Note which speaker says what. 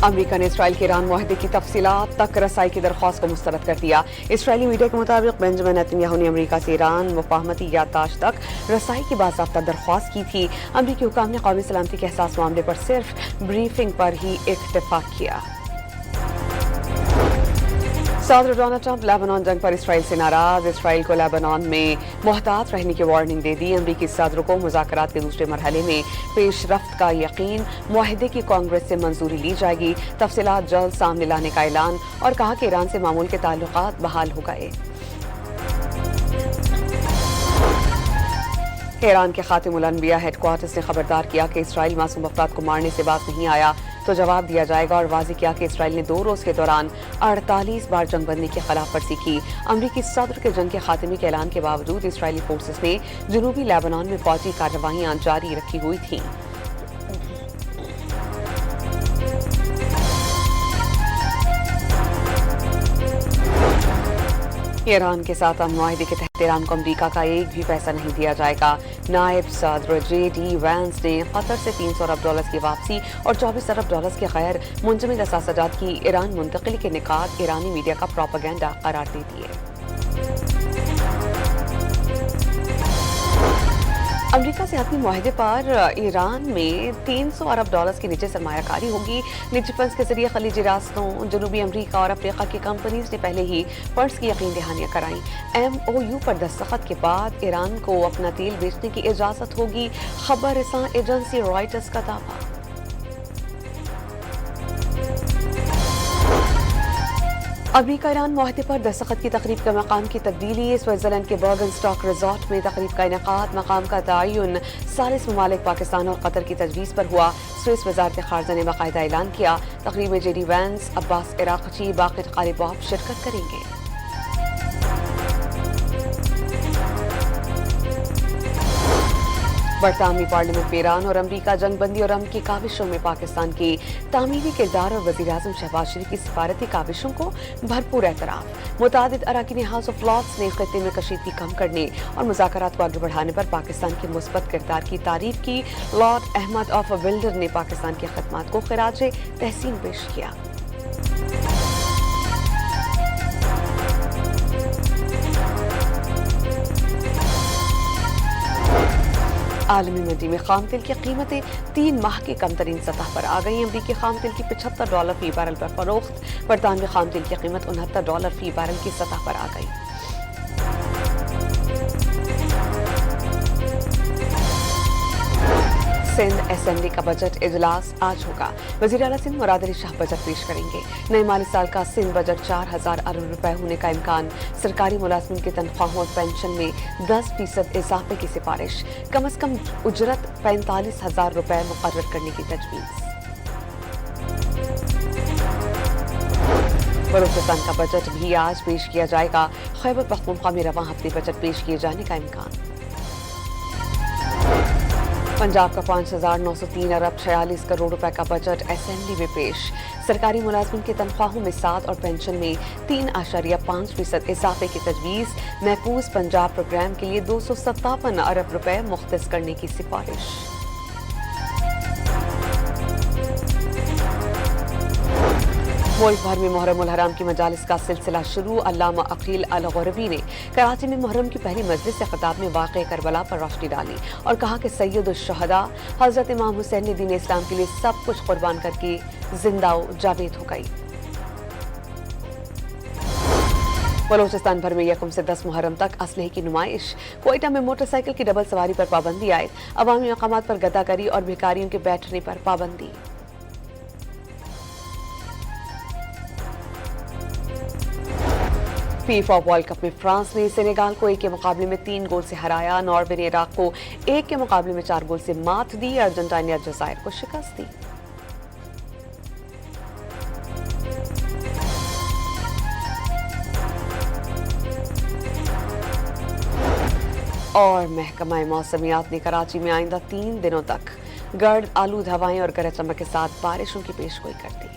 Speaker 1: امریکہ نے اسرائیل کے ایران معاہدے کی تفصیلات تک رسائی کی درخواست کو مسترد کر دیا۔ اسرائیلی میڈیا کے مطابق بنجامن نیتن یاہو نے امریکہ سے ایران مفاہمتی یادداشت تک رسائی کی باضابطہ درخواست کی تھی۔ امریکی حکام نے قومی سلامتی کے حساس معاملے پر صرف بریفنگ پر ہی اتفاق کیا۔ صدر ڈونلڈ ٹرمپ لیبنان جنگ پر اسرائیل سے ناراض، اسرائیل کو لیبنان میں محتاط رہنے کی وارننگ دے دی۔ امریکی صدر کو مذاکرات کے دوسرے مرحلے میں پیش رفت کا یقین، معاہدے کی کانگریس سے منظوری لی جائے گی، تفصیلات جلد سامنے لانے کا اعلان، اور کہا کہ ایران سے معمول کے تعلقات بحال ہو گئے۔ ایران کے خاتم الانبیاء ہیڈ کوارٹرز نے خبردار کیا کہ اسرائیل معصوم افراد کو مارنے سے باز نہیں آیا تو جواب دیا جائے گا، اور واضح کیا کہ اسرائیل نے 2 روز کے دوران 48 بار جنگ بندی کی خلاف ورزی کی۔ امریکی صدر کے جنگ کے خاتمے کے اعلان کے باوجود اسرائیلی فورسز نے جنوبی لیبنان میں فوجی کارروائیاں جاری رکھی ہوئی تھیں۔ ایران کے ساتھ امن معاہدے کے تحت ایران کو امریکہ کا ایک بھی پیسہ نہیں دیا جائے گا۔ نائب صدر جے ڈی وینس نے قطر سے $300 ارب کی واپسی اور $24 ارب کے غیر منجمد اثاثہ جات کی ایران منتقلی کے نکات ایرانی میڈیا کا پروپیگنڈا قرار دے دیے۔ امریکہ سے حتمی معاہدے پر ایران میں $300 ارب کی نجی سرمایہ کاری ہوگی۔ نجی فنڈز کے ذریعے خلیجی ریاستوں، جنوبی امریکہ اور افریقہ کی کمپنیز نے پہلے ہی فنڈز کی یقین دہانیاں کرائیں۔ MOU پر دستخط کے بعد ایران کو اپنا تیل بیچنے کی اجازت ہوگی، خبر رساں ایجنسی رائٹرز کا دعویٰ۔ امریکہ ایران معاہدے پر دستخط کی تقریب کا مقام کی تبدیلی، سوئٹزرلینڈ کے برگن اسٹاک ریزارٹ میں تقریب کا انعقاد، مقام کا تعین ثالث ممالک پاکستان اور قطر کی تجویز پر ہوا۔ سوئس وزارت خارجہ نے باقاعدہ اعلان کیا، تقریب میں جے ڈی وینس، عباس عراقچی، باقر قالباف شرکت کریں گے۔ برطانوی پارلیمنٹ میں ایران اور امریکہ جنگ بندی اور امن کی کاوشوں میں پاکستان کی تعمیری کردار اور وزیر اعظم شہباز شریف کی سفارتی کاوشوں کو بھرپور اعتراف۔ متعدد اراکین ہاؤس آف لارڈز نے خطے میں کشیدگی کم کرنے اور مذاکرات کو آگے بڑھانے پر پاکستان کے مثبت کردار کی تعریف کی۔ لارڈ احمد آف ولڈر نے پاکستان کی خدمات کو خراج تحسین پیش کیا۔ عالمی منڈی میں خام تیل کی قیمتیں 3 ماہ کی کم ترین سطح پر آ گئیں۔ امریکی خام تیل کی $75 فی بیرل پر فروخت، برطانوی خام تیل کی قیمت $69 فی بیرل کی سطح پر آ گئی۔ سندھ اسمبلی کا بجٹ اجلاس آج ہوگا۔ وزیر اعلیٰ سندھ مراد علی شاہ بجٹ پیش کریں گے۔ نئے مالی سال کا سندھ بجٹ 4000 ارب روپے ہونے کا امکان، سرکاری ملازمین کی تنخواہوں اور پینشن میں 10% اضافے کی سفارش، کم از کم اجرت 45,000 روپے مقرر کرنے کی تجویز۔ بلوچستان کا بجٹ بھی آج پیش کیا جائے گا۔ خیبر پختونخوا میں رواں ہفتے بجٹ پیش کیے جانے کا امکان۔ پنجاب کا 5,903 ارب 46 کروڑ روپے کا بجٹ اسمبلی میں پیش، سرکاری ملازمین کی تنخواہوں میں 7 اور پینشن میں 3.5% اضافے کی تجویز، محفوظ پنجاب پروگرام کے لیے 257 ارب روپے مختص کرنے کی سفارش۔ ملک بھر میں محرم الحرام کی مجالس کا سلسلہ شروع، علامہ عقیل الغربی نے کراچی میں محرم کی پہلی مجلس سے خطاب میں واقعہ کربلا پر روشنی ڈالی اور کہا کہ سید الشہداء حضرت امام حسین نے دین اسلام کے لیے سب کچھ قربان کر کے زندہ و جاوید ہو گئی۔ بلوچستان بھر میں 1 سے 10 محرم تک اسلحے کی نمائش، کوئٹہ میں موٹر سائیکل کی ڈبل سواری پر پابندی عائد، عوامی مقامات پر گداگری اور بھکاریوں کے بیٹھنے پر پابندی۔ فیفا ورلڈ کپ میں فرانس نے سینیگال کو 1 کے مقابلے میں 3 گول سے ہرایا، ناروے نے عراق کو 1 کے مقابلے میں 4 گول سے مات دی، ارجنٹائن نے الجزائر کو شکست دی۔ اور محکمہ موسمیات نے کراچی میں آئندہ 3 دنوں تک گرد آلود ہوائیں اور گرج چمک کے ساتھ بارشوں کی پیشگوئی کر دی۔